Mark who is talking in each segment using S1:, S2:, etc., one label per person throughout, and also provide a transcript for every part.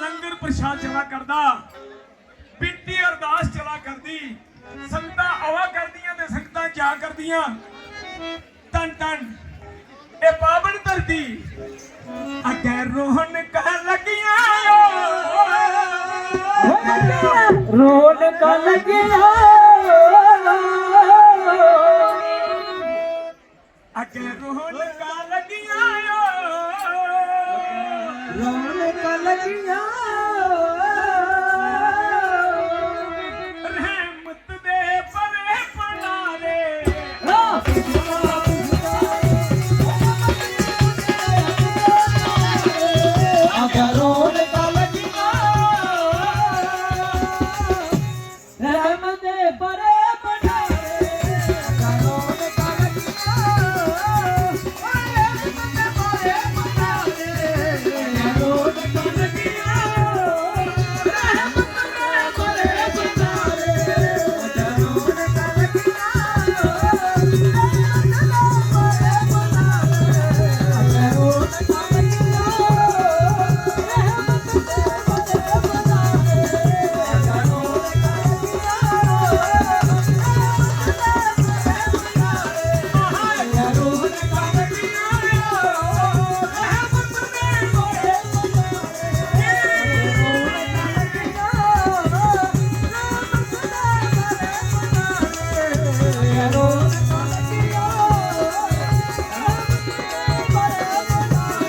S1: लंगर प्रसाद चला करदा, बिनती अरदास चला करदी, संगतां आवा करदियां ते संगतां जा करदियां। तन तन ए पावन धरती अगे रोहन कह लगियां,
S2: रोहन कह लगियां,
S1: अगे रोहन कह लगियां,
S2: रोहन कह लगियां।
S1: रहमत दे परे पनारे,
S2: अगे रोहन कह लगियां, रहमत दे परे पनारे, अगे रोहन कह लगियां, रहमत दे परे पनारे, अगे रोहन कह लगियां, रहमत दे परे पनारे, अगे रोहन कह लगियां, रहमत दे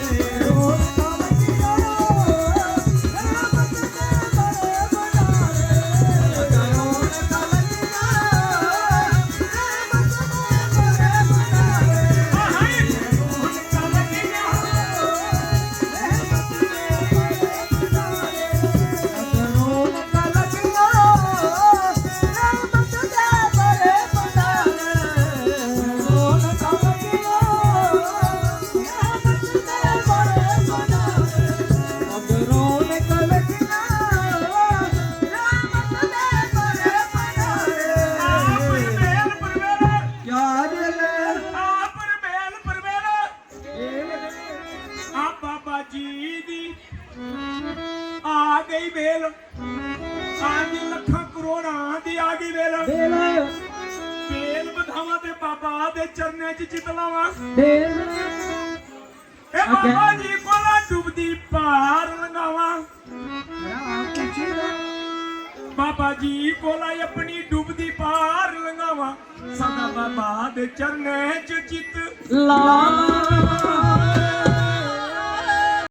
S2: परे पनारे, अगे रोहन कह लगियां, रहमत दे परे पनारे, अगे रोहन कह चरने च चितलावा बाबा जी कोला डुबदी पार लंगावा, बाबा जी कोला अपनी डुबदी पार लंगावा, सदा बाबा दे चरने च चित लावा।